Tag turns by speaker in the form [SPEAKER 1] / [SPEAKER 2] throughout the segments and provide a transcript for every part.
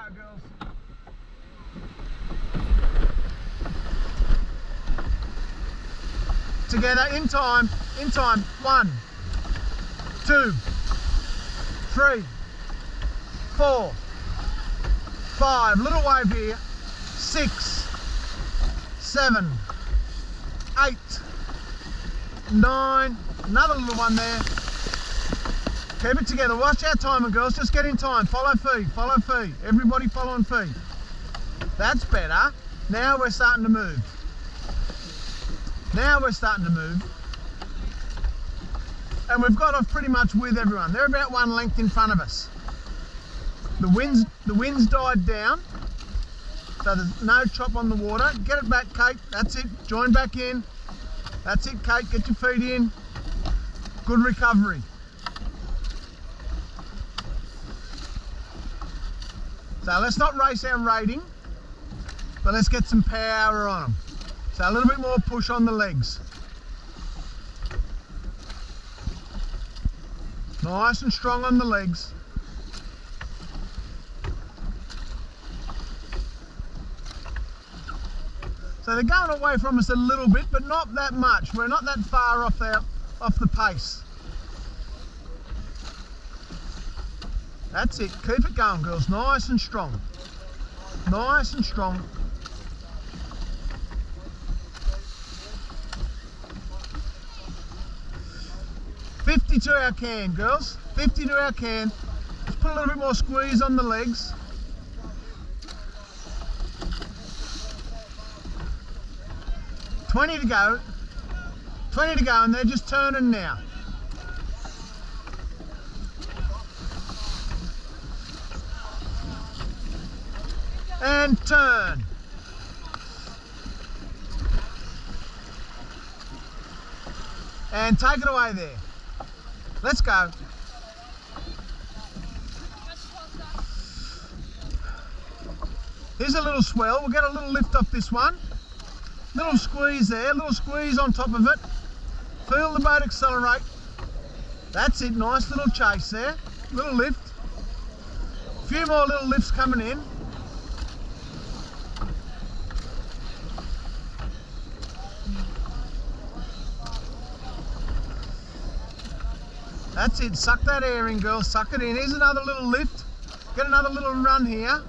[SPEAKER 1] go, girls. Together, in time, in time. 1, 2, 3, 4, 5, little wave here. 6, 7, 8, 9, another little one there. Keep it together. Watch our timing, girls. Just get in time. Follow feed. Follow feed. Everybody following feed. That's better. Now we're starting to move. Now we're starting to move. And we've got off pretty much with everyone. They're about one length in front of us. The wind's died down. So there's no chop on the water. Get it back, Kate. That's it. Join back in. That's it, Kate. Get your feet in. Good recovery. So let's not race our rating, but let's get some power on them. So a little bit more push on the legs. Nice and strong on the legs. So they're going away from us a little bit, but not that much. We're not that far off the pace. That's it. Keep it going, girls. Nice and strong. Nice and strong. "50 to our can, girls. 50 to our can. Let's put a little bit more squeeze on the legs. "20 to go. 20 to go, and they're just turning now. And turn. And take it away there. Let's go. Here's a little swell. We'll get a little lift off this one. Little squeeze there, little squeeze on top of it. Feel the boat accelerate. That's it, nice little chase there. Little lift. A few more little lifts coming in. That's it, suck that air in, girls, suck it in. Here's another little lift. Get another little run here.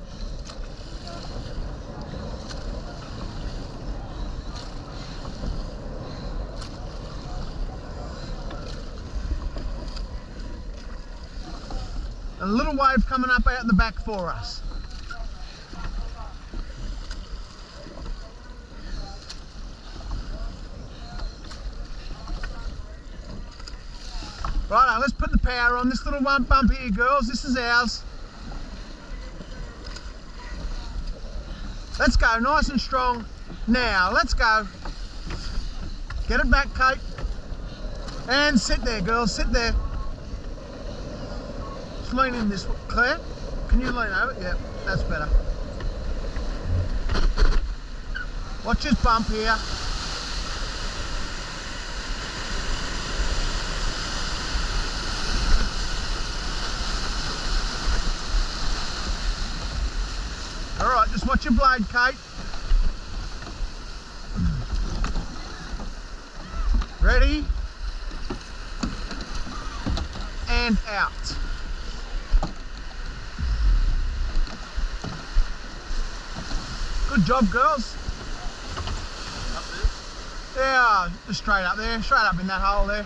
[SPEAKER 1] A little wave coming up out the back for us. Righto, let's put the power on this little one bump here, girls. This is ours. Let's go, nice and strong. Now, let's go. Get it back, Kate. And sit there, girls, sit there. Just lean in this, Claire. Can you lean over? Yeah, that's better. Watch this bump here. Alright, just watch your blade, Kate. Ready? And out. Good job, girls.
[SPEAKER 2] Up there?
[SPEAKER 1] Yeah, just straight up there, straight up in that hole there.